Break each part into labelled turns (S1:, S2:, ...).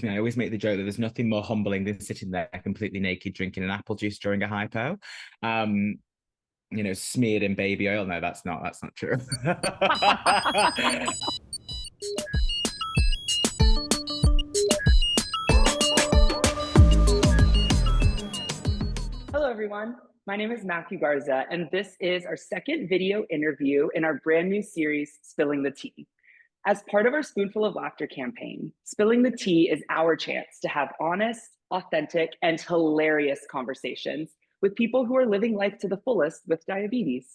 S1: me, I always make the joke that there's nothing more humbling than sitting there completely naked drinking an apple juice during a hypo. Um, smeared in baby oil. No, that's not true.
S2: Hello, everyone. My name is Matthew Garza, and this is our second video interview in our brand new series, Spilling the Tea. As part of our Spoonful of Laughter campaign, Spilling the Tea is our chance to have honest, authentic, and hilarious conversations with people who are living life to the fullest with diabetes.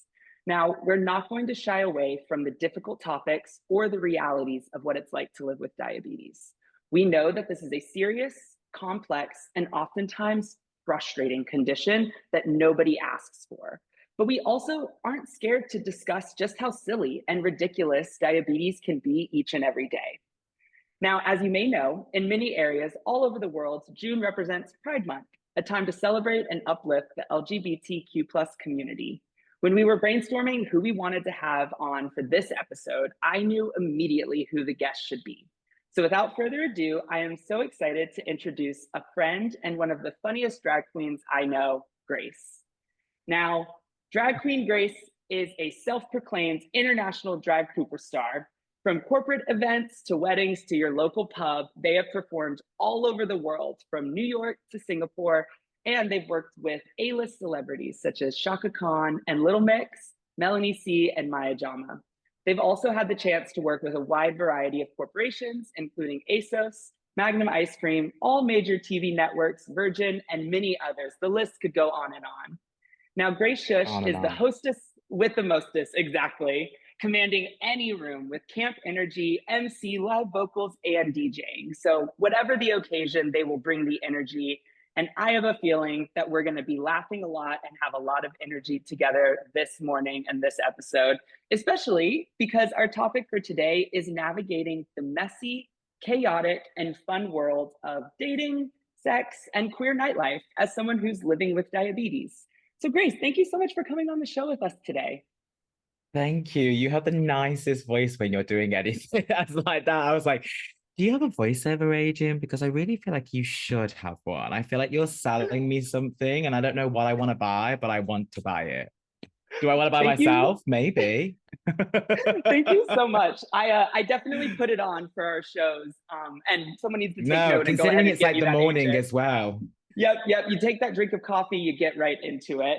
S2: Now, we're not going to shy away from the difficult topics or the realities of what it's like to live with diabetes. We know that this is a serious, complex, and oftentimes frustrating condition that nobody asks for. But we also aren't scared to discuss just how silly and ridiculous diabetes can be each and every day. Now, as you may know, in many areas all over the world, June represents Pride Month, a time to celebrate and uplift the LGBTQ plus community. When we were brainstorming who we wanted to have on for this episode, I knew immediately who the guest should be. So without further ado, I am so excited to introduce a friend and one of the funniest drag queens I know, Grace. Now, drag queen Grace is a self-proclaimed international drag superstar. From corporate events to weddings to your local pub, they have performed all over the world, from New York to Singapore, and they've worked with A-list celebrities such as Chaka Khan and Little Mix, Melanie C, and Maya Jama. They've also had the chance to work with a wide variety of corporations, including ASOS, Magnum Ice Cream, all major TV networks, Virgin, and many others. The list could go on and on. Now, Grace Shush
S1: On and
S2: is the
S1: on.
S2: hostess with the mostess, exactly, commanding any room with camp energy, MC, live vocals, and DJing. So whatever the occasion, they will bring the energy. And I have a feeling that we're going to be laughing a lot and have a lot of energy together this morning and this episode, especially because our topic for today is navigating the messy, chaotic, and fun world of dating, sex, and queer nightlife as someone who's living with diabetes. So Grace, thank you so much for coming on the show with us today.
S1: Thank you. You have the nicest voice when you're doing anything that's like that. I was like, do you have a voiceover agent? Because I really feel like you should have one. I feel like you're selling me something and I don't know what I want to buy, but I want to buy it. Do I want to buy
S2: Thank you.
S1: myself? Maybe.
S2: Thank you so much. I definitely put it on for our shows. And someone needs to take
S1: No,
S2: note and go ahead
S1: considering
S2: and
S1: it's
S2: get
S1: like
S2: you
S1: the
S2: that
S1: morning
S2: agent.
S1: as well.
S2: Yep. You take that drink of coffee, you get right into it.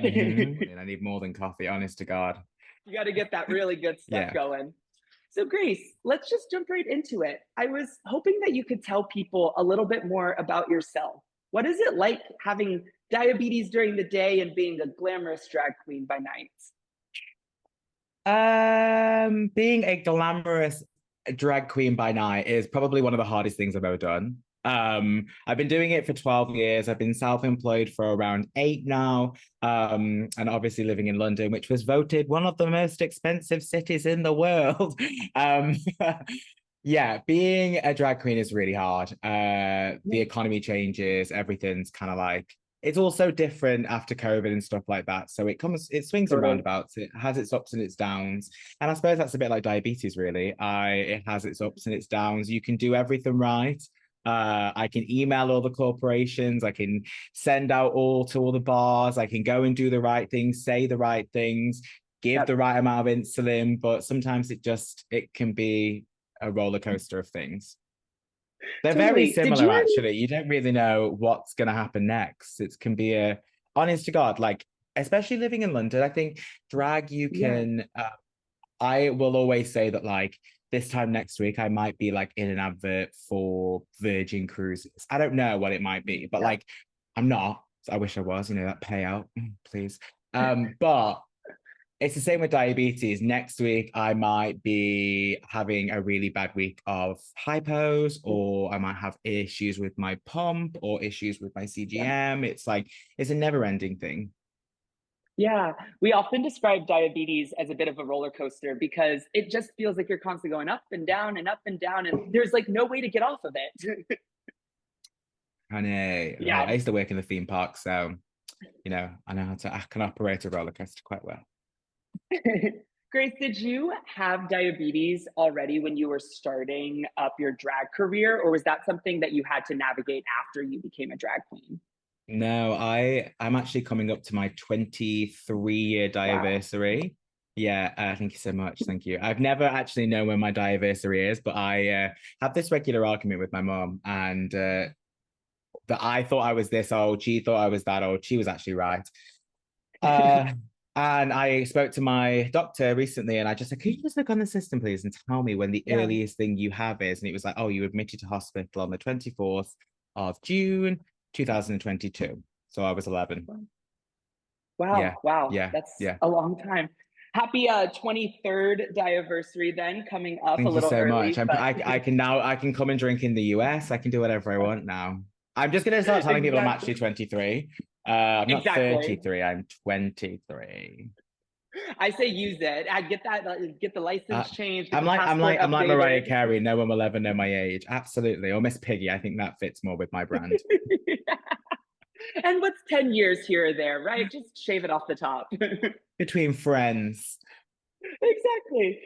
S1: And I need more than coffee, honest to God.
S2: You got to get that really good stuff
S1: Yeah.
S2: going. So, Grace, let's just jump right into it. I was hoping that you could tell people a little bit more about yourself. What is it like having diabetes during the day and being a glamorous drag queen by night?
S1: Being a glamorous drag queen by night is probably one of the hardest things I've ever done. I've been doing it for 12 years. I've been self-employed for around 8 now. And obviously living in London, which was voted one of the most expensive cities in the world. Um, yeah, being a drag queen is really hard. The economy changes, everything's kind of like it's also different after COVID and stuff like that. So it swings and
S2: Totally.
S1: roundabouts. It has its ups and its downs. And I suppose that's a bit like diabetes, really. It has its ups and its downs. You can do everything right. I can email all the corporations. I can send out all to all the bars. I can go and do the right things, say the right things, give the
S2: Yep,
S1: right amount of insulin. But sometimes it can be a roller coaster of things. They're very
S2: totally. Did
S1: similar,
S2: you already?
S1: actually. You don't really know what's going to happen next. It can be honest to God, like, especially living in London, I think drag, you
S2: Yeah.
S1: can, I will always say that, like, this time next week, I might be like in an advert for Virgin Cruises. I don't know what it might be, but
S2: Yep.
S1: like, I'm not. I wish I was, that payout, please. But it's the same with diabetes. Next week, I might be having a really bad week of hypos, or I might have issues with my pump or issues with my
S2: Yeah.
S1: CGM. It's like, it's a never ending thing.
S2: Yeah. We often describe diabetes as a bit of a roller coaster because it just feels like you're constantly going up and down and up and down, and there's like no way to get off of it.
S1: I
S2: Yeah.
S1: used to work in the theme park, so, I can operate a roller coaster quite well.
S2: Grace, did you have diabetes already when you were starting up your drag career, or was that something that you had to navigate after you became a drag queen?
S1: No, I'm actually coming up to my 23-year
S2: Wow.
S1: diaversary. Yeah, thank you so much. Thank you. I've never actually known when my diaversary is, but I have this regular argument with my mom, and that I thought I was this old, she thought I was that old. She was actually right. Uh, and I spoke to my doctor recently, and I just said, "Can you just look on the system, please, and tell me when the
S2: Yeah.
S1: earliest thing you have is?" And it was like, "Oh, you admitted to hospital on the 24th of June, 2022." So I was 11.
S2: Wow.
S1: Yeah,
S2: Wow.
S1: yeah,
S2: That's
S1: yeah.
S2: a long time. Happy 23rd diaversary then, coming up a
S1: Thank you
S2: little
S1: so much.
S2: early, but
S1: I can now I can come and drink in the US. I can do whatever I want now. I'm just gonna start telling people I'm
S2: exactly.
S1: actually 23. I'm not
S2: Exactly.
S1: 33. I'm 23.
S2: I say use it. I get that, get the
S1: Uh,
S2: license changed, get
S1: I'm
S2: the
S1: like I'm
S2: passport
S1: like I'm like Mariah
S2: updated.
S1: Carey. No one will ever know my age. Absolutely, or Miss Piggy. I think that fits more with my brand.
S2: And what's 10 years here or there, right? Just shave it off the top.
S1: Between friends.
S2: Exactly.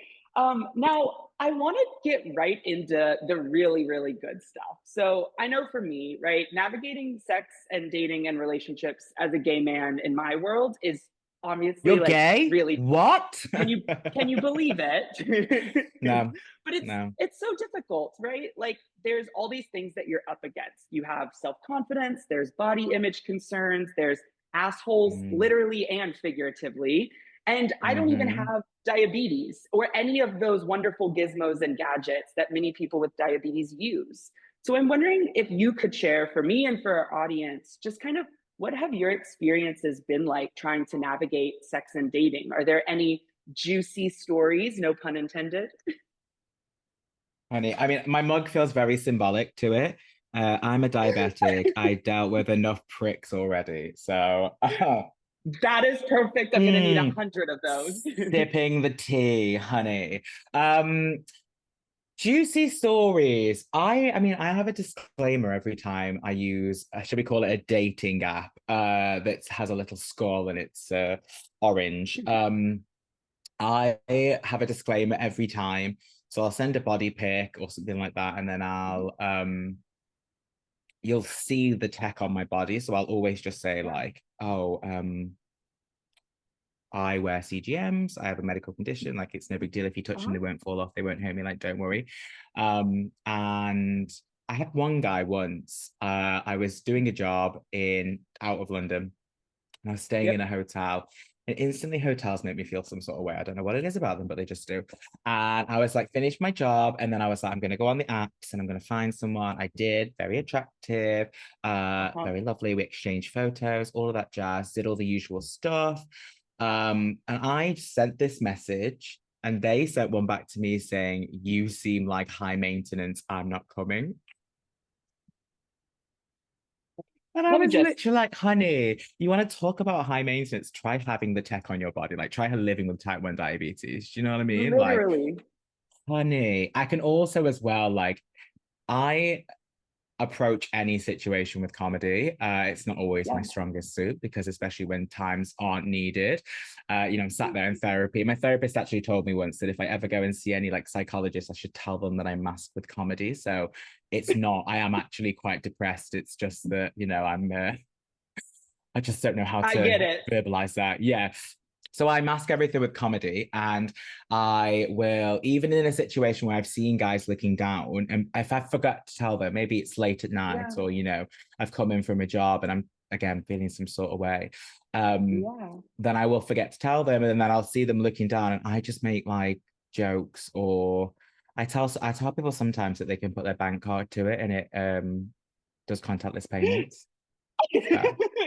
S2: Now, I want to get right into the really, really good stuff. So, I know for me, right, navigating sex and dating and relationships as a gay man in my world is obviously
S1: You're
S2: like
S1: gay?
S2: really
S1: What?
S2: can you believe it?
S1: No,
S2: But it's
S1: no.
S2: it's so difficult, right? Like there's all these things that you're up against. You have self-confidence, there's body image concerns, there's assholes
S1: Mm,
S2: literally and figuratively. And I don't even
S1: mm-hmm.
S2: have diabetes or any of those wonderful gizmos and gadgets that many people with diabetes use. So I'm wondering if you could share for me and for our audience just kind of what have your experiences been like trying to navigate sex and dating? Are there any juicy stories, no pun intended?
S1: Honey, I mean, my mug feels very symbolic to it. I'm a diabetic. I dealt with enough pricks already. So,
S2: That is perfect. I'm going to need a
S1: mm,
S2: hundred of those.
S1: sipping the tea, honey. Um, Juicy stories. I mean, I have a disclaimer every time I use, should we call it a dating app, that has a little skull and it's orange. I have a disclaimer every time. So I'll send a body pic or something like that, and then I'll you'll see the tech on my body. So I'll always just say
S2: Yeah.
S1: like, oh, I wear CGMs. I have a medical condition. Like it's no big deal if you touch them,
S2: Uh-huh.
S1: they won't fall off. They won't hurt me. Like don't worry. And I had one guy once. I was doing a job in out of London, and I was staying in a
S2: Yep.
S1: hotel. And instantly, hotels make me feel some sort of way. I don't know what it is about them, but they just do. And I was like, finished my job. And then I was like, I'm going to go on the apps and I'm going to find someone. I did, very attractive,
S2: Uh-huh.
S1: very lovely. We exchanged photos, all of that jazz, did all the usual stuff. And I sent this message and they sent one back to me saying, "You seem like high maintenance. I'm not coming." And I
S2: Let me
S1: was
S2: just
S1: literally like, honey, you want to talk about high maintenance? Try having the tech on your body. Like, try living with type 1 diabetes. Do you know what I mean? Like,
S2: literally.
S1: honey, I can also, as well, like, I approach any situation with comedy. It's not always my
S2: Yeah.
S1: strongest suit because, especially when times aren't needed, I'm sat there in therapy. My therapist actually told me once that if I ever go and see any like psychologists, I should tell them that I mask with comedy. So it's not. I am actually quite depressed. It's just that I'm. I just don't know how
S2: I
S1: to
S2: get it.
S1: verbalize that. Yeah. So I mask everything with comedy, and I will, even in a situation where I've seen guys looking down, and if I forgot to tell them, maybe it's late at night,
S2: Yeah.
S1: or I've come in from a job and I'm again feeling some sort of way,
S2: Yeah.
S1: then I will forget to tell them, and then I'll see them looking down, and I just make like jokes, or I tell people sometimes that they can put their bank card to it, and it does contactless payments. So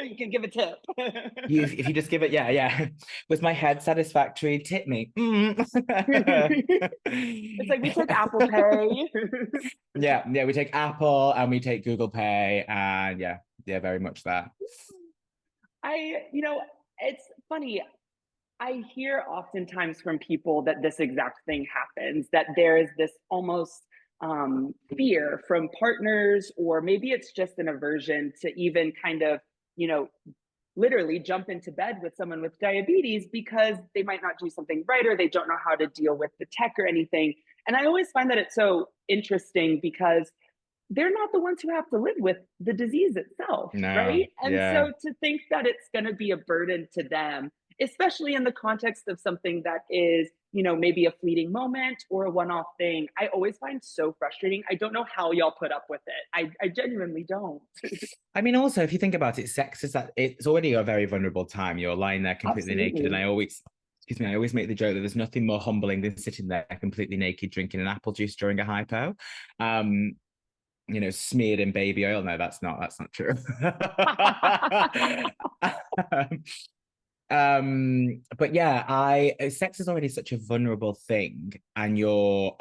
S2: You can give a tip.
S1: if you just give it, yeah, yeah. Was my head satisfactory? Tip me.
S2: It's like we take Apple Pay.
S1: Yeah, yeah. We take Apple and we take Google Pay, and yeah, yeah, very much that.
S2: It's funny. I hear oftentimes from people that this exact thing happens, that there is this almost fear from partners, or maybe it's just an aversion to even kind of, you know, literally jump into bed with someone with diabetes because they might not do something right or they don't know how to deal with the tech or anything. And I always find that it's so interesting because they're not the ones who have to live with the disease itself,
S1: No,
S2: right? And
S1: yeah.
S2: so to think that it's going to be a burden to them, especially in the context of something that is, you know, maybe a fleeting moment or a one-off thing, I always find so frustrating. I don't know how y'all put up with it. I genuinely don't.
S1: I mean, also, if you think about it, sex is that it's already a very vulnerable time. You're lying there completely naked. And
S2: Absolutely.
S1: I always, excuse me, I always make the joke that there's nothing more humbling than sitting there completely naked, drinking an apple juice during a hypo. Um, you know, smeared in baby oil. No, that's not true. But yeah, sex is already such a vulnerable thing, and you're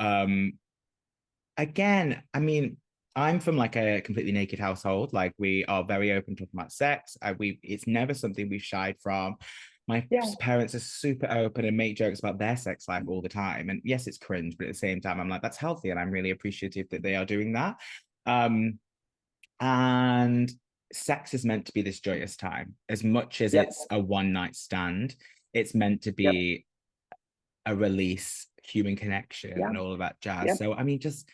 S1: again, I mean, I'm from like a completely naked household. Like we are very open talking about sex. It's never something we've shied from. My
S2: Yeah.
S1: parents are super open and make jokes about their sex life all the time. And yes, it's cringe, but at the same time, I'm like, that's healthy, and I'm really appreciative that they are doing that. Um, and sex is meant to be this joyous time, as much as
S2: Yep.
S1: it's a one night stand. It's meant to
S2: Yep.
S1: be a release, human connection,
S2: Yeah.
S1: and all of that jazz.
S2: Yep.
S1: So, I mean, just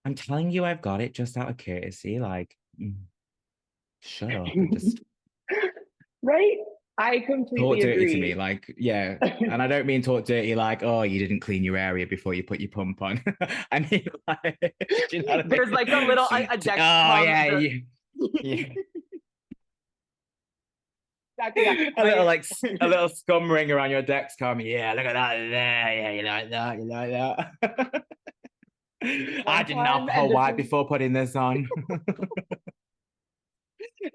S1: I'm telling you, I've got it just out of courtesy. Like, shut up and just
S2: Right? I
S1: talk
S2: completely
S1: dirty to me.
S2: agree.
S1: Like, yeah. And I don't mean talk dirty like, oh, you didn't clean your area before you put your pump on. I mean, like, do you know what I
S2: There's like a little
S1: mean?
S2: a
S1: Oh,
S2: Dexcom.
S1: yeah,
S2: The
S1: yeah.
S2: exactly that.
S1: A little
S2: My
S1: like a little scum ring around your Dexcom. Yeah, look at that there. Yeah, you like that. You like that. I
S2: one
S1: did an
S2: time,
S1: alcohol
S2: and this
S1: wipe
S2: is
S1: before putting this on.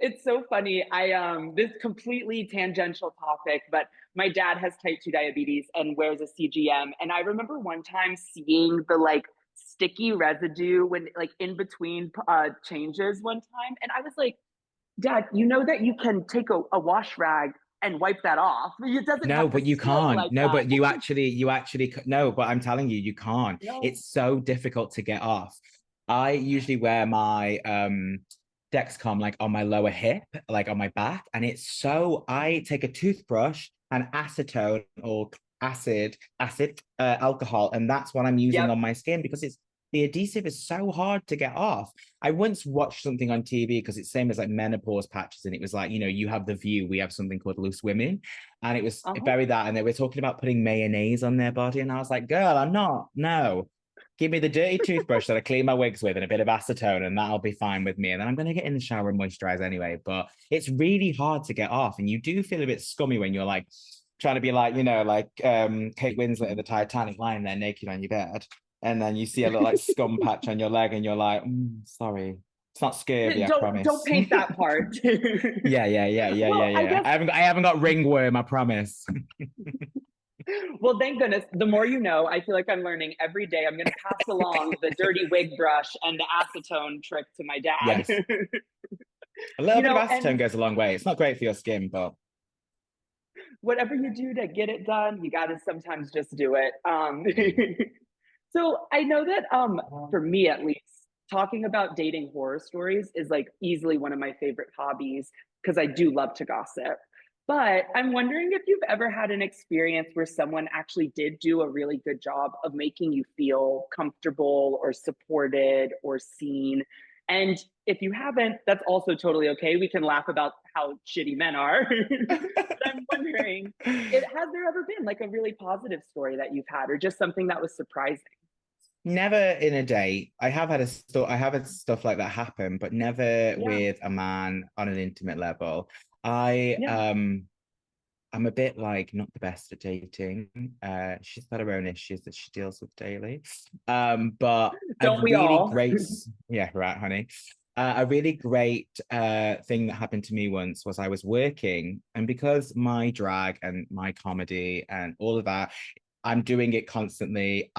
S2: it's so funny. I this completely tangential topic, but my dad has type 2 diabetes and wears a CGM. And I remember one time seeing the like sticky residue when like in between changes one time. And I was like, Dad, you know that you can take a wash rag and wipe that off. It doesn't
S1: No,
S2: have to
S1: but you
S2: spill
S1: can't.
S2: like
S1: No,
S2: that.
S1: but you actually, no, but I'm telling you, you can't.
S2: No.
S1: It's so difficult to get off. I usually wear my Dexcom like on my lower hip, like on my back, and I take a toothbrush and acetone or acid alcohol, and that's what I'm using
S2: Yep.
S1: on my skin because the adhesive is so hard to get off. I once watched something on TV because it's same as like menopause patches, and it was like, you have the View, we have something called Loose Women, and it was
S2: Uh-huh.
S1: very that, and they were talking about putting mayonnaise on their body, and I was like, girl, I'm not. No, give me the dirty toothbrush that I clean my wigs with and a bit of acetone, and that'll be fine with me. And then I'm gonna get in the shower and moisturize anyway. But it's really hard to get off, and you do feel a bit scummy when you're like trying to be like, like Kate Winslet in the Titanic, lying there naked on your bed, and then you see a little like scum patch on your leg, and you're like, sorry, it's not scurvy, I
S2: Don't
S1: promise.
S2: paint that part.
S1: Yeah, yeah, yeah, yeah, yeah,
S2: Well, I
S1: yeah.
S2: guess
S1: I haven't got ringworm, I promise.
S2: well, thank goodness. The more you know, I feel like I'm learning every day. I'm going to pass along the dirty wig brush and the acetone trick to my dad.
S1: Yes. A little bit of
S2: And
S1: acetone goes a long way. It's not great for your skin, but
S2: whatever you do to get it done, you got to sometimes just do it.
S1: mm.
S2: So I know that for me at least, talking about dating horror stories is like easily one of my favorite hobbies because I do love to gossip. But I'm wondering if you've ever had an experience where someone actually did do a really good job of making you feel comfortable or supported or seen. And if you haven't, that's also totally okay. We can laugh about how shitty men are. But I'm wondering, has there ever been like a really positive story that you've had or just something that was surprising?
S1: Never in a date. I have had stuff like that happen, but never
S2: Yeah.
S1: with a man on an intimate level. I
S2: Yeah.
S1: I'm a bit like not the best at dating. She's got her own issues that she deals with daily. But a
S2: Don't we
S1: really
S2: all?
S1: great, yeah, right, honey. A really great thing that happened to me once was I was working, and because my drag and my comedy and all of that, I'm doing it constantly.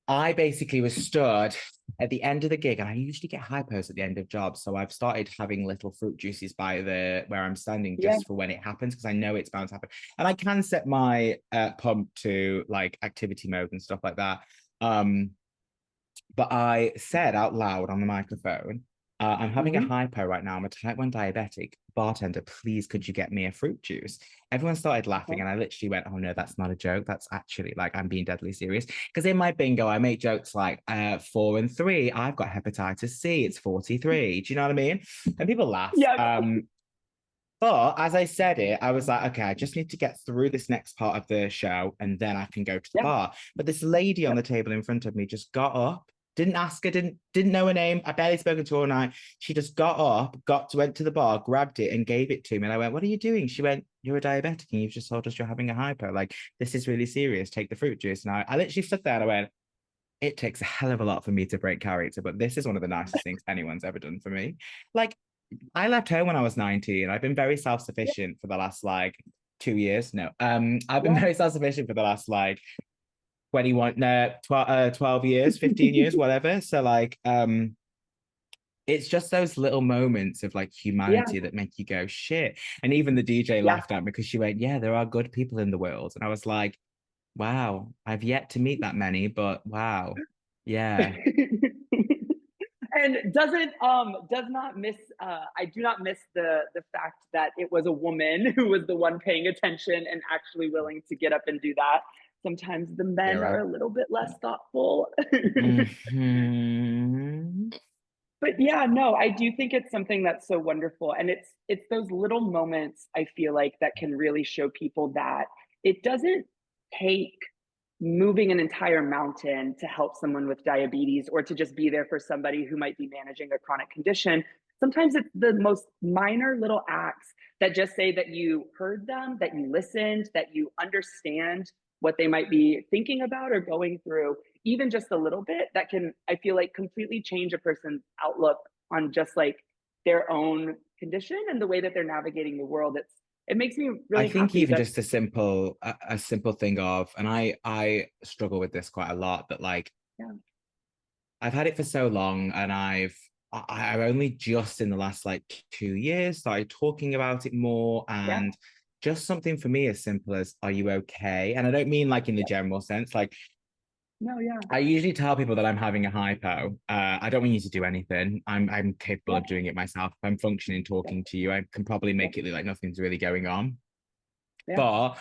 S1: I basically was stood at the end of the gig, and I usually get hypos at the end of jobs. So I've started having little fruit juices by the where I'm standing
S2: Yeah.
S1: just for when it happens, because I know it's bound to happen. And I can set my pump to like activity mode and stuff like that. But I said out loud on the microphone, I'm having a
S2: Mm-hmm.
S1: hypo right now. I'm a type 1 diabetic. Bartender, please, could you get me a fruit juice? Everyone started laughing, and I literally went, oh no, that's not a joke. That's actually like I'm being deadly serious. Because in my bingo, I make jokes like 4 and 3. I've got hepatitis C. It's 43. Do you know what I mean? And people laugh.
S2: Yes.
S1: But as I said it, I was like, okay, I just need to get through this next part of the show and then I can go to the
S2: Yeah.
S1: bar. But this lady on
S2: Yep.
S1: the table in front of me just got up, didn't ask her, didn't know her name. I barely spoken to her all night. She just got up, went to the bar, grabbed it and gave it to me. And I went, what are you doing? She went, you're a diabetic and you've just told us you're having a hypo. Like, this is really serious. Take the fruit juice. And I literally stood there and I went, it takes a hell of a lot for me to break character, but this is one of the nicest things anyone's ever done for me. Like, I left home when I was 19. I've been very
S2: Yeah.
S1: self-sufficient for the last like 2 years. No, I've been
S2: Yeah.
S1: very self-sufficient for the last like 21, no, 12 years, 15 years, whatever. So like, it's just those little moments of like
S2: Yeah.
S1: humanity that make you go, shit. And even the DJ
S2: Yeah.
S1: laughed at me because she went, yeah, there are good people in the world. And I was like, wow, I've yet to meet that many, but wow. Yeah.
S2: And does not miss I do not miss the fact that it was a woman who was the one paying attention and actually willing to get up and do that. Sometimes the men are
S1: Zero.
S2: a little bit less thoughtful.
S1: Mhm.
S2: But yeah, no, I do think it's something that's so wonderful, and it's those little moments I feel like that can really show people that it doesn't take moving an entire mountain to help someone with diabetes or to just be there for somebody who might be managing a chronic condition. Sometimes it's the most minor little acts that just say that you heard them, that you listened, that you understand what they might be thinking about or going through, even just a little bit, that can, I feel like, completely change a person's outlook on just like their own condition and the way that they're navigating the world. It makes me
S1: I
S2: really
S1: think
S2: happy
S1: even
S2: that
S1: just a simple thing of, and I struggle with this quite a lot, but like
S2: yeah,
S1: I've had it for so long, and I've only just in the last like 2 years started talking about it more,
S2: yeah,
S1: and just something for me as simple as, are you okay? And I don't mean like in the
S2: yeah,
S1: general sense, like
S2: no, yeah,
S1: I usually tell people that I'm having a hypo. I don't want you to do anything. I'm capable
S2: yeah,
S1: of doing it myself. If I'm functioning,
S2: yeah,
S1: talking to you, I can probably
S2: yeah,
S1: make it look like nothing's really going on.
S2: yeah,
S1: But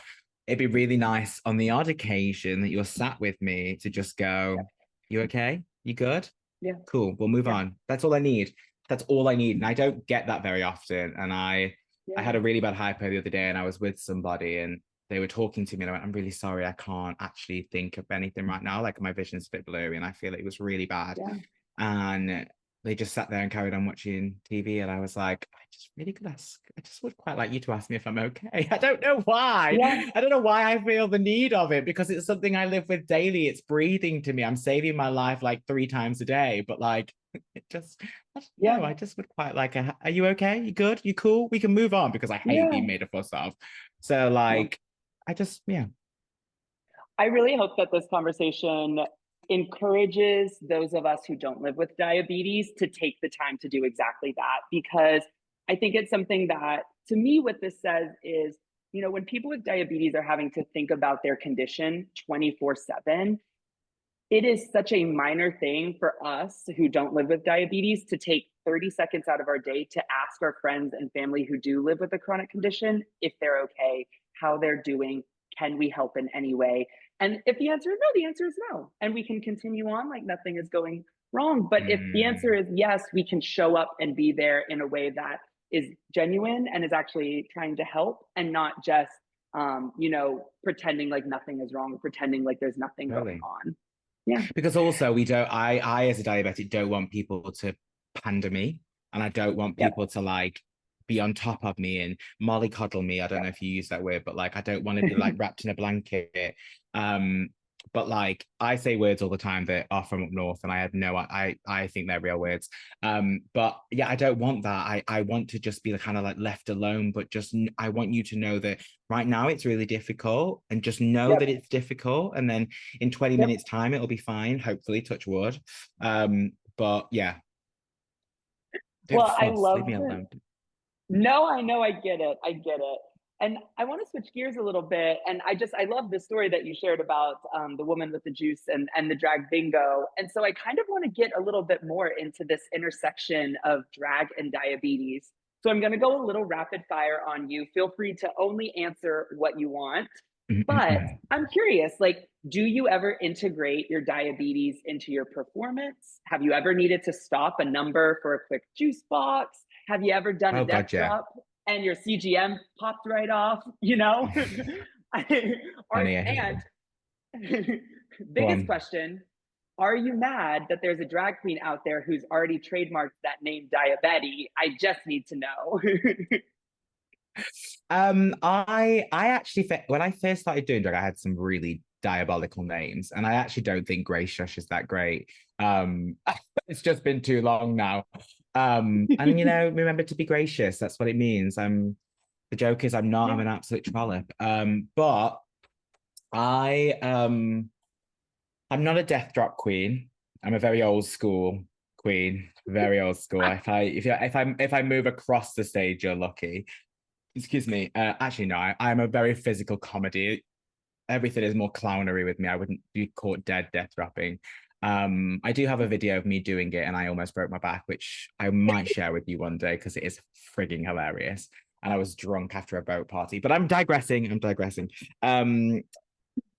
S1: it'd be really nice on the odd occasion that you're sat with me to just
S2: yeah,
S1: go, you okay? You good?
S2: yeah,
S1: Cool. We'll move
S2: yeah,
S1: on. That's all I need. That's all I need. And I don't get that very often. And I
S2: yeah,
S1: had a really bad hypo the other day and I was with somebody and they were talking to me and I went, I'm really sorry. I can't actually think of anything right now. Like my vision's a bit blurry and I feel it was really bad.
S2: yeah,
S1: And they just sat there and carried on watching TV. And I was like, I just really could ask. I just would quite like you to ask me if I'm okay. I don't know why.
S2: yeah,
S1: I don't know why I feel the need of it because it's something I live with daily. It's breathing to me. I'm saving my life like 3 times a day. But like, it just, I don't
S2: yeah,
S1: know. I just would quite like a, are you okay? You good? You cool? We can move on because I hate
S2: yeah.
S1: being made a fuss of. So
S2: No.
S1: like, I just, yeah.
S2: I really hope that this conversation encourages those of us who don't live with diabetes to take the time to do exactly that, because I think it's something that, to me, what this says is, when people with diabetes are having to think about their condition 24/7, it is such a minor thing for us who don't live with diabetes to take 30 seconds out of our day to ask our friends and family who do live with a chronic condition if they're okay, how they're doing, can we help in any way? And if the answer is no, the answer is no. And we can continue on like nothing is going wrong. But if the answer
S1: Mm,
S2: is yes, we can show up and be there in a way that is genuine and is actually trying to help and not just, pretending like nothing is wrong, pretending like there's nothing going
S1: totally.
S2: on. Yeah.
S1: Because also we don't I as a diabetic don't want people to pander me and I don't want
S2: Yep.
S1: people to like be on top of me and mollycoddle me. I don't know
S2: Yep.
S1: if you use that word, but like I don't want to be like wrapped in a blanket. Um, but like I say words all the time that are from up north and I have no I think they're real words. But yeah, I don't want that. I want to just be kind of like left alone, but just I want you to know that right now it's really difficult and just know that
S2: Yep.
S1: it's difficult and then in 20
S2: Yep.
S1: minutes time it'll be fine, hopefully, touch wood. But yeah, don't
S2: Well, I
S1: fuss, leave
S2: love
S1: me
S2: the
S1: alone.
S2: no, I know, I get it. I get it. And I want to switch gears a little bit. And I love the story that you shared about the woman with the juice and the drag bingo. And so I kind of want to get a little bit more into this intersection of drag and diabetes. So I'm going to go a little rapid fire on you. Feel free to only answer what you want. But I'm curious, like, do you ever integrate your diabetes into your performance? Have you ever needed to stop a number for a quick juice box? Have you ever done a
S1: Oh
S2: death
S1: God, yeah.
S2: drop and your CGM popped right off, you know?
S1: Funny.
S2: And
S1: Go
S2: biggest
S1: on.
S2: question, are you mad that there's a drag queen out there who's already trademarked that name diabetes? I just need to know.
S1: I actually when I first started doing drag, I had some really diabolical names, and I actually don't think Grey Shush is that great. Um, it's just been too long now. And remember to be gracious. That's what it means. The joke is I'm not. I'm
S2: Yeah.
S1: an absolute trollop. But I I'm not a death drop queen. I'm a very old school queen. Very old school. If I move across the stage, you're lucky. Excuse me. Actually, no. I'm a very physical comedy. Everything is more clownery with me. I wouldn't be caught death dropping. I do have a video of me doing it, and I almost broke my back, which I might share with you one day because it is frigging hilarious. And I was drunk after a boat party, but I'm digressing. I'm digressing.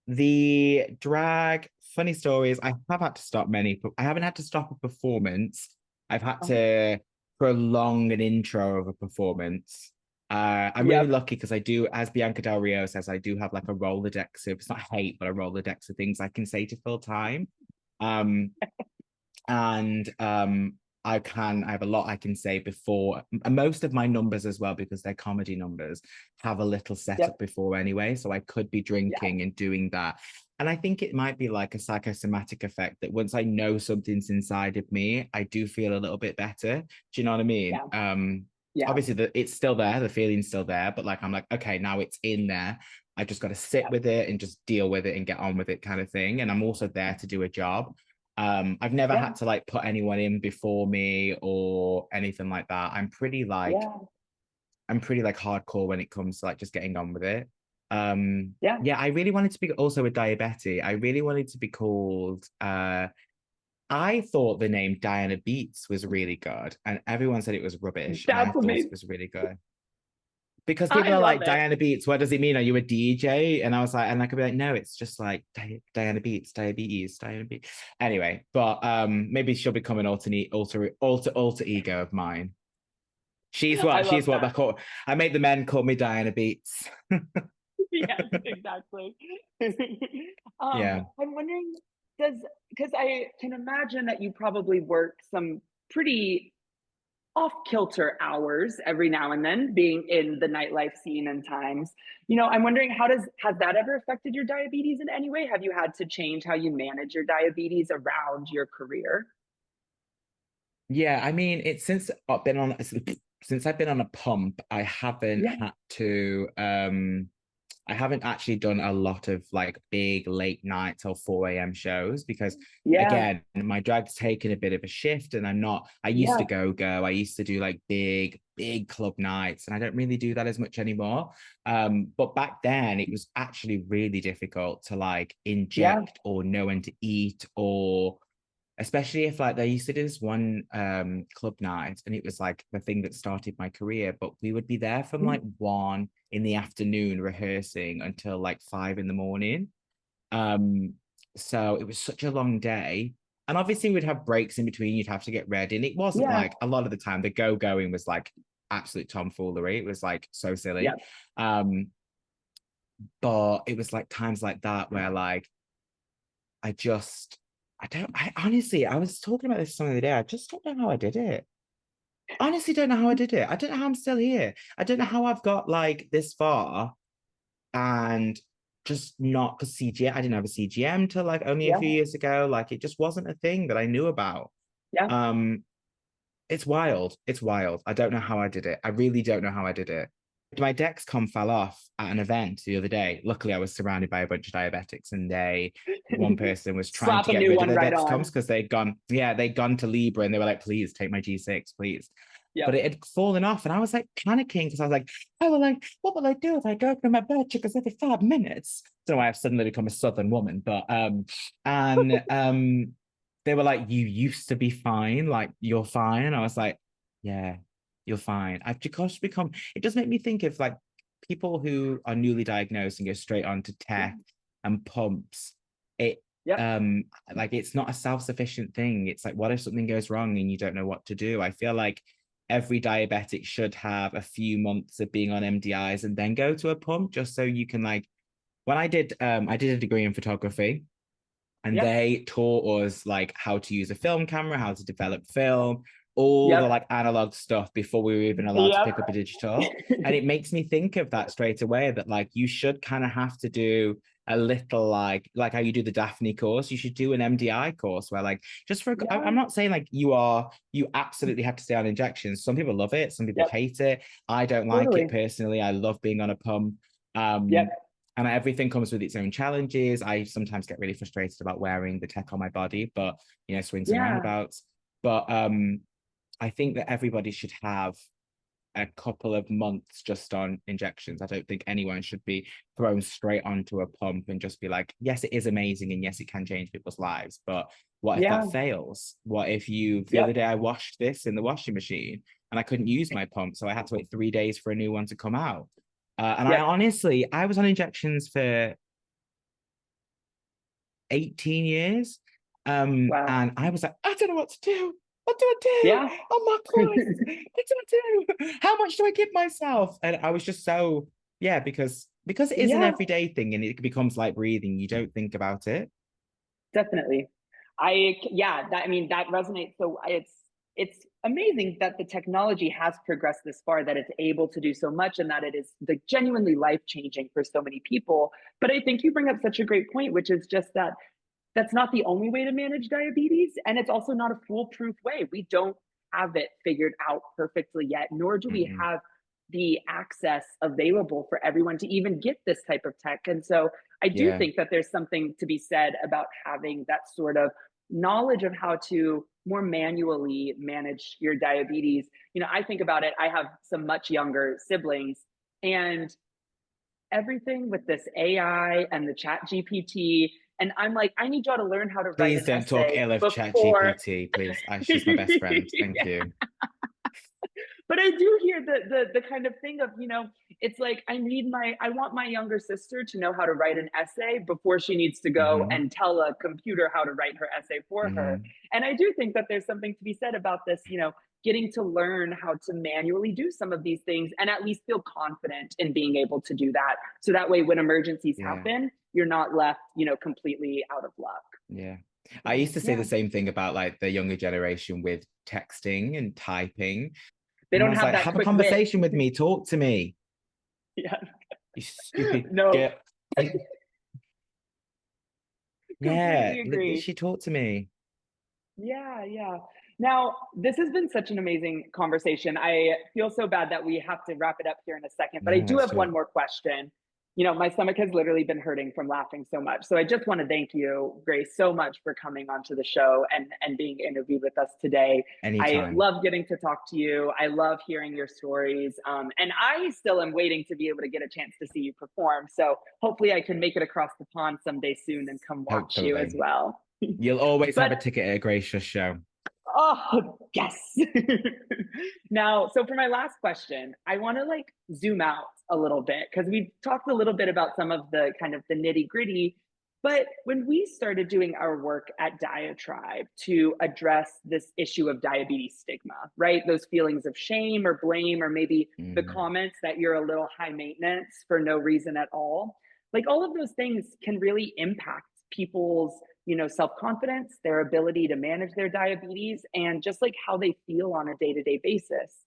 S1: The drag funny stories. I have had to stop many. I haven't had to stop a performance. I've had
S2: Oh,
S1: to prolong an intro of a performance. I'm really
S2: yep.
S1: lucky because I do, as Bianca Del Rio says, I do have like a Rolodex of, it's not hate, but a Rolodex of things I can say to fill time. Um, and I have a lot I can say before. And most of my numbers as well, because they're comedy numbers, have a little setup
S2: Yep.
S1: before anyway. So I could be
S2: Yeah.
S1: drinking and doing that. And I think it might be like a psychosomatic effect that once I know something's inside of me, I do feel a little bit better. Do you know what I mean?
S2: Yeah. Yeah.
S1: Obviously it's still there, the feeling's still there, but like I'm like, okay, now it's in there. I just got to sit
S2: Yeah.
S1: with it and just deal with it and get on with it kind of thing. And I'm also there to do a job. I've never
S2: Yeah.
S1: had to like put anyone in before me or anything like that.
S2: Yeah.
S1: I'm pretty like hardcore when it comes to like just getting on with it.
S2: Yeah.
S1: Yeah, I really wanted to be also a diabetic. I really wanted to be called I thought the name Diana Beats was really good, and everyone said it was rubbish, and I
S2: That's
S1: thought it
S2: amazing.
S1: was really good. Because
S2: I
S1: people are
S2: love
S1: like,
S2: it.
S1: Diana Beats, what does it mean? Are you a DJ? And I was like, and I could be like, no, it's just like Diana Beats, diabetes, Diana Beats. Anyway, but maybe she'll become an alter ego of mine.
S2: I
S1: She's
S2: love
S1: what they
S2: that.
S1: call. I make the men call me Diana Beats.
S2: Yes, exactly.
S1: Yeah.
S2: I'm wondering, does because I can imagine that you probably work some pretty off kilter hours every now and then, being in the nightlife scene and times. I'm wondering has that ever affected your diabetes in any way? Have you had to change how you manage your diabetes around your career?
S1: Yeah, I mean, it's since I've been on a pump,
S2: Yeah,
S1: I haven't actually done a lot of like big late night till 4 a.m. shows because
S2: yeah,
S1: again, my drag's taken a bit of a shift and I used to
S2: yeah,
S1: go. I used to do like big club nights and I don't really do that as much anymore. But back then it was actually really difficult to like
S2: yeah,
S1: inject or know when to eat or especially if like they used to do this one club night and it was like the thing that started my career, but we would be there from like 1 in the afternoon rehearsing until like 5 in the morning. um so it was such a long day, and obviously we'd have breaks in between, you'd have to get ready, and it wasn't
S2: yeah,
S1: like a lot of the time the going was like absolute tomfoolery, it was like so silly.
S2: yeah,
S1: um but it was like times like that where like I just, I don't, I honestly, I was talking about this some other day. I just don't know how I did it. Honestly, don't know how I did it. I don't know how I'm still here. I don't know how I've got like this far and just not because CGM, I didn't have a CGM till like only a
S2: yeah,
S1: few years ago. Like it just wasn't a thing that I knew about.
S2: yeah.
S1: Um, it's wild. It's wild. I don't know how I did it. I really don't know how I did it. My Dexcom fell off at an event the other day. Luckily, I was surrounded by a bunch of diabetics, and one person was trying
S2: Slap
S1: to
S2: a
S1: get
S2: new
S1: rid of
S2: one
S1: their
S2: right
S1: Dexcoms
S2: on.
S1: because they'd gone to Libra, and they were like, please take my G6, please.
S2: Yep.
S1: but it had fallen off. And I was like panicking because I was like, oh, well, like, what will I do if I go to my blood sugars every 5 minutes? I don't know why I've suddenly become a Southern woman, but and they were like, you used to be fine, like you're fine. I was like, yeah, you're fine. I've just become, it does make me think of like people who are newly diagnosed and go straight on to tech and pumps. It
S2: Yep.
S1: like it's not a self-sufficient thing. It's like, what if something goes wrong and you don't know what to do? I feel like every diabetic should have a few months of being on MDIs and then go to a pump, just so you can like, when I did a degree in photography, and
S2: Yep.
S1: they taught us like how to use a film camera, how to develop film, all the
S2: Yep.
S1: like analog stuff before we were even allowed to
S2: Yep.
S1: pick up a digital. And it makes me think of that straight away, that like you should kind of have to do a little like how you do the Daphne course, you should do an MDI course where like just for
S2: Yeah.
S1: I'm not saying like you absolutely have to stay on injections. Some people love it, some people
S2: Yep.
S1: hate it. I don't like it
S2: Totally.
S1: personally. I love being on a pump.
S2: Yep.
S1: And everything comes with its own challenges. I sometimes get really frustrated about wearing the tech on my body, but swings and
S2: Yeah.
S1: roundabouts. But I think that everybody should have a couple of months just on injections. I don't think anyone should be thrown straight onto a pump and just be like, yes, it is amazing, and yes, it can change people's lives. But what if
S2: Yeah.
S1: that fails? What if the other
S2: Yep.
S1: day I washed this in the washing machine and I couldn't use my pump, so I had to wait 3 days for a new one to come out? And
S2: Yep.
S1: I was on injections for 18 years.
S2: Wow.
S1: And I was like, I don't know what to do. What do I do?
S2: Yeah.
S1: Oh my Christ, what do I do? How much do I give myself? And I was just so, yeah, because it is an
S2: Yeah.
S1: everyday thing and it becomes like breathing. You don't think about it.
S2: Definitely. I mean, that resonates. So it's amazing that the technology has progressed this far, that it's able to do so much, and that it is like genuinely life changing for so many people. But I think you bring up such a great point, which is just that that's not the only way to manage diabetes, and it's also not a foolproof way. We don't have it figured out perfectly yet, nor do we
S1: Mm-mm.
S2: have the access available for everyone to even get this type of tech. And so I do
S1: Yeah.
S2: think that there's something to be said about having that sort of knowledge of how to more manually manage your diabetes. I think about it, I have some much younger siblings, and everything with this AI and the chat GPT. And I'm like, I need y'all to learn how to write
S1: Please
S2: an
S1: don't talk
S2: essay
S1: ill of
S2: before.
S1: ChatGPT, please. She's my best friend. Thank
S2: Yeah.
S1: you.
S2: But I do hear the kind of thing of, it's like I want my younger sister to know how to write an essay before she needs to go
S1: Mm-hmm.
S2: and tell a computer how to write her essay for her.
S1: Mm-hmm.
S2: And I do think that there's something to be said about this, getting to learn how to manually do some of these things and at least feel confident in being able to do that. So that way, when emergencies
S1: Yeah.
S2: happen, you're not left, completely out of luck.
S1: Yeah. I
S2: So,
S1: used to say
S2: yeah,
S1: the same thing about like the younger generation with texting and typing.
S2: they
S1: And I
S2: don't
S1: was
S2: have
S1: like,
S2: that
S1: have a
S2: quick wit.
S1: conversation with me, talk to me,
S2: Yeah.
S1: you stupid
S2: No,
S1: girl. Yeah,
S2: completely agree.
S1: literally talk to me.
S2: Yeah, yeah. Now, this has been such an amazing conversation. I feel so bad that we have to wrap it up here in a second, but I
S1: No,
S2: do
S1: that's
S2: have one
S1: true.
S2: more question. My stomach has literally been hurting from laughing so much. So I just want to thank you, Grace, so much for coming onto the show and being interviewed with us today. I
S1: Anytime.
S2: love getting to talk to you. I love hearing your stories. And I still am waiting to be able to get a chance to see you perform. So hopefully I can make it across the pond someday soon and come watch you as
S1: Hopefully.
S2: well.
S1: You'll always have
S2: But
S1: a ticket at a gracious show.
S2: oh, yes. Now, so for my last question, I want to like zoom out a little bit because we talked a little bit about some of the kind of the nitty gritty. But when we started doing our work at Diatribe to address this issue of diabetes stigma, right? Those feelings of shame or blame, or maybe the
S1: Mm,
S2: comments that you're a little high maintenance for no reason at all, like all of those things can really impact people's self-confidence, their ability to manage their diabetes, and just like how they feel on a day-to-day basis.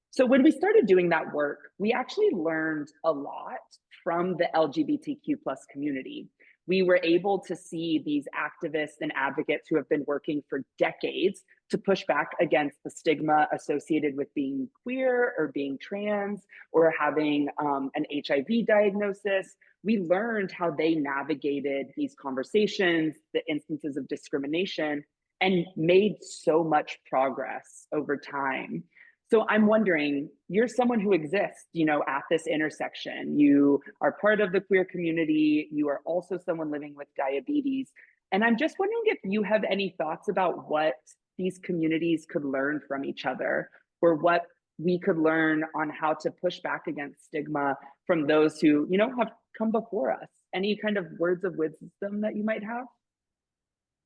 S2: So when we started doing that work, we actually learned a lot from the LGBTQ plus community. We were able to see these activists and advocates who have been working for decades to push back against the stigma associated with being queer or being trans or having an HIV diagnosis. We learned how they navigated these conversations, the instances of discrimination, and made so much progress over time. So I'm wondering, you're someone who exists, at this intersection. You are part of the queer community. You are also someone living with diabetes. And I'm just wondering if you have any thoughts about what these communities could learn from each other, or what we could learn on how to push back against stigma from those who, have come before us. Any kind of words of wisdom that you might have?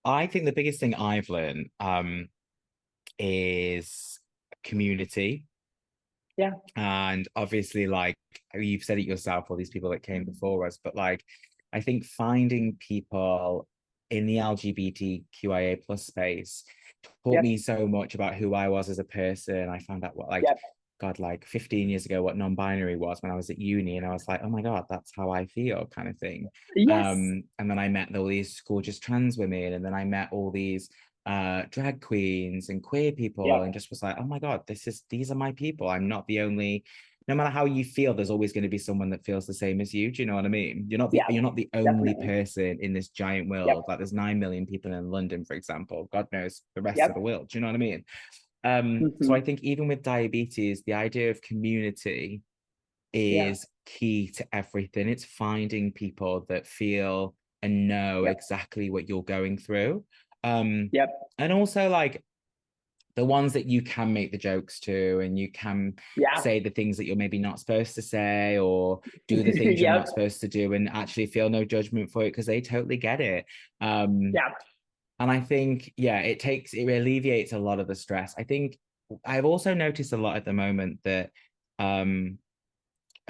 S1: I think the biggest thing I've learned is community.
S2: Yeah.
S1: And obviously, like you've said it yourself, all these people that came before us, but like I think finding people in the LGBTQIA plus space taught
S2: Yep.
S1: me so much about who I was as a person. I found out what like
S2: Yep.
S1: God, like 15 years ago, what non-binary was when I was at uni, and I was like, oh my God, that's how I feel, kind of thing.
S2: Yes.
S1: And then I met all these gorgeous trans women, and then I met all these drag queens and queer people, and
S2: Yep.
S1: just was like, oh my God, these are my people. I'm not the only, no matter how you feel, there's always going to be someone that feels the same as you. Do you know what I mean?
S2: Yeah.
S1: You're not the only
S2: Definitely.
S1: person in this giant
S2: Yep.
S1: world. Like there's 9 million people in London, for example. God knows the rest of
S2: Yep.
S1: the world. Do you know what I mean? So
S2: Hmm.
S1: I think even with diabetes, the idea of community
S2: Yeah.
S1: is key to everything. It's finding people that feel and know
S2: Yep.
S1: exactly what you're going through. Um,
S2: Yep.
S1: and also like the ones that you can make the jokes to, and you can
S2: Yeah.
S1: say the things that you're maybe not supposed to say, or do the things you're not
S2: Yep.
S1: supposed to do, and actually feel no judgment for it because they totally get it.
S2: Yeah.
S1: And I think, yeah, it alleviates a lot of the stress. I think I've also noticed a lot at the moment that um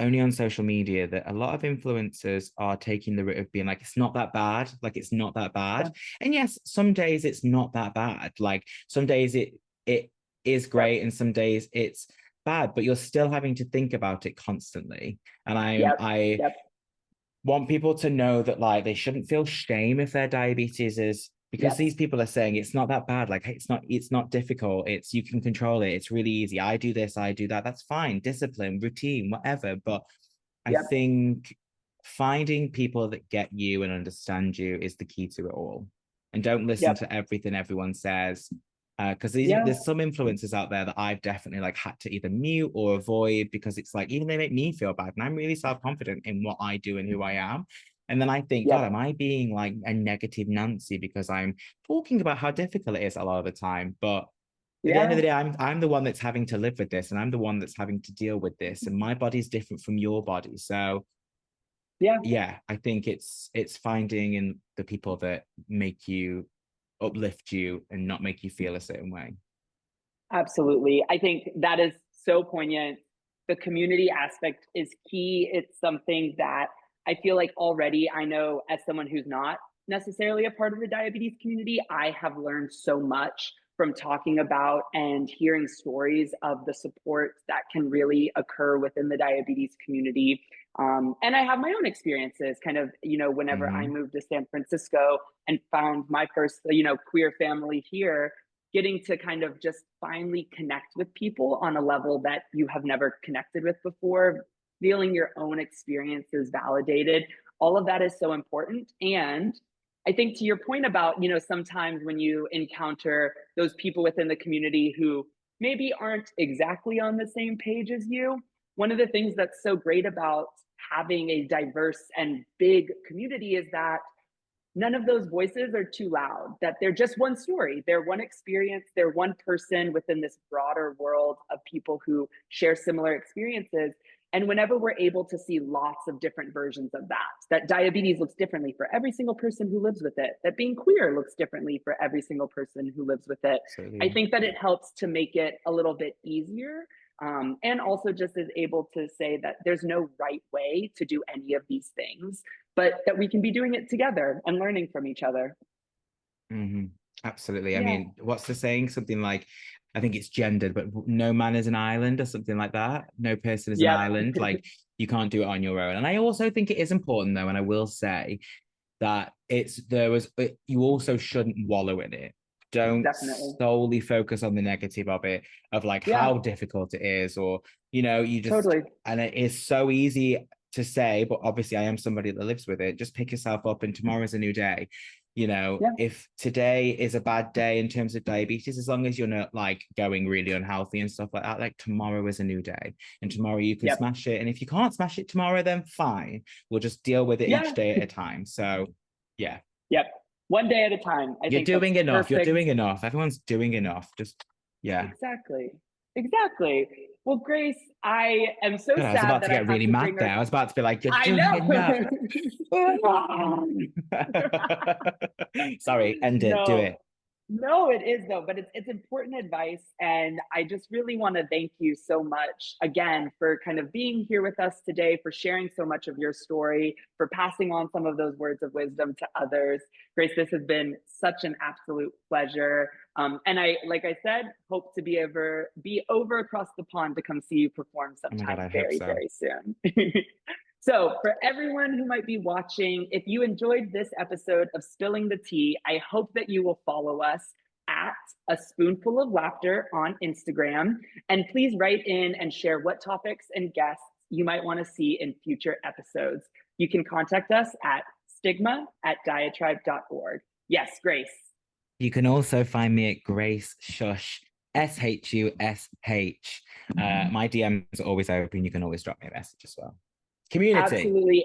S1: only on social media that a lot of influencers are taking the route of being like, it's not that bad, like it's not that
S2: Yeah.
S1: bad. And yes, some days it's not that bad. Like some days it is
S2: Yep.
S1: great, and some days it's bad, but you're still having to think about it constantly. And
S2: Yep.
S1: I
S2: Yep.
S1: want people to know that like they shouldn't feel shame if their diabetes is, because
S2: Yep.
S1: these people are saying it's not that bad, like hey, it's not difficult, it's you can control it, it's really easy, I do this, I do that, that's fine, discipline, routine, whatever. But I
S2: Yep.
S1: think finding people that get you and understand you is the key to it all. And don't listen
S2: Yep.
S1: to everything everyone says, because
S2: Yeah.
S1: there's some influencers out there that I've definitely like had to either mute or avoid, because it's like even they make me feel bad, and I'm really self-confident in what I do and who I am. And then I think, God,
S2: Yep.
S1: am I being like a negative Nancy because I'm talking about how difficult it is a lot of the time? But at the end of
S2: Yeah.
S1: the day, I'm the one that's having to live with this, and I'm the one that's having to deal with this, and my body's different from your body. So
S2: Yeah.
S1: yeah, I think it's finding in the people that make you, uplift you, and not make you feel a certain way.
S2: Absolutely. I think that is so poignant. The community aspect is key. It's something that I feel like already I know as someone who's not necessarily a part of the diabetes community, I have learned so much from talking about and hearing stories of the support that can really occur within the diabetes community. And I have my own experiences kind of, whenever I
S1: Mm-hmm.
S2: moved to San Francisco and found my first, queer family here, getting to kind of just finally connect with people on a level that you have never connected with before, feeling your own experiences validated. All of that is so important. And I think to your point about, sometimes when you encounter those people within the community who maybe aren't exactly on the same page as you, one of the things that's so great about having a diverse and big community is that none of those voices are too loud, that they're just one story, they're one experience, they're one person within this broader world of people who share similar experiences. And whenever we're able to see lots of different versions of that diabetes looks differently for every single person who lives with it, that being queer looks differently for every single person who lives with it, I
S1: Absolutely.
S2: think that it helps to make it a little bit easier. And also just is able to say that there's no right way to do any of these things, but that we can be doing it together and learning from each other.
S1: Mm-hmm. Absolutely. I
S2: Yeah.
S1: mean, what's the saying? Something like, I think it's gendered, but no man is an island, or something like that. No person is an
S2: Yep.
S1: island. Like you can't do it on your own. And I also think it is important though, and I will say that you also shouldn't wallow in it. Don't
S2: Definitely.
S1: solely focus on the negative of it, of like
S2: Yeah.
S1: how difficult it is, or you just,
S2: Totally.
S1: and it is so easy to say, but obviously I am somebody that lives with it. Just pick yourself up, and tomorrow's a new day. You know,
S2: Yeah.
S1: if today is a bad day in terms of diabetes, as long as you're not like going really unhealthy and stuff like that, like tomorrow is a new day and tomorrow you can
S2: Yep.
S1: smash it. And if you can't smash it tomorrow, then fine. We'll just deal with it each
S2: Yeah.
S1: day at a time. So, yeah.
S2: Yep. One day at a time. I
S1: You're
S2: think that's
S1: doing enough. You're
S2: perfect.
S1: doing enough. Everyone's doing enough. Just, yeah.
S2: Exactly. Exactly. Well, Grace, I am so
S1: God, I was
S2: sad
S1: about to
S2: that I
S1: get
S2: have
S1: really
S2: to
S1: mad
S2: bring
S1: there.
S2: our.
S1: I was about to be like, you're
S2: I
S1: doing enough.
S2: know.
S1: Sorry, end it. Do
S2: No,
S1: it.
S2: no, it is though, but it's important advice, and I just really want to thank you so much again for kind of being here with us today, for sharing so much of your story, for passing on some of those words of wisdom to others. Grace, this has been such an absolute pleasure, and I, like I said, hope to be over across the pond to come see you perform
S1: Oh my God,
S2: sometime
S1: I hope
S2: very,
S1: so.
S2: very soon. So, for everyone who might be watching, if you enjoyed this episode of Spilling the Tea, I hope that you will follow us at A Spoonful of Laughter on Instagram. And please write in and share what topics and guests you might want to see in future episodes. You can contact us at stigma@diatribe.org. Yes, Grace.
S1: You can also find me at Grace Shush, SHUSH. My DMs are always open. You can always drop me a message as well. Community.
S2: Absolutely.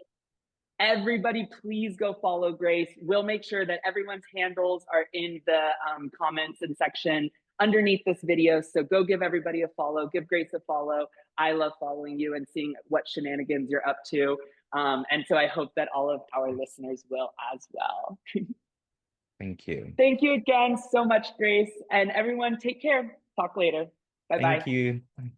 S2: Everybody, please go follow Grace. We'll make sure that everyone's handles are in the comments and section underneath this video. So go give everybody a follow, give Grace a follow. I love following you and seeing what shenanigans you're up to. And so I hope that all of our listeners will as well.
S1: Thank you.
S2: Thank you again so much, Grace. And everyone, take care. Talk later. Bye-bye.
S1: Thank you. Bye.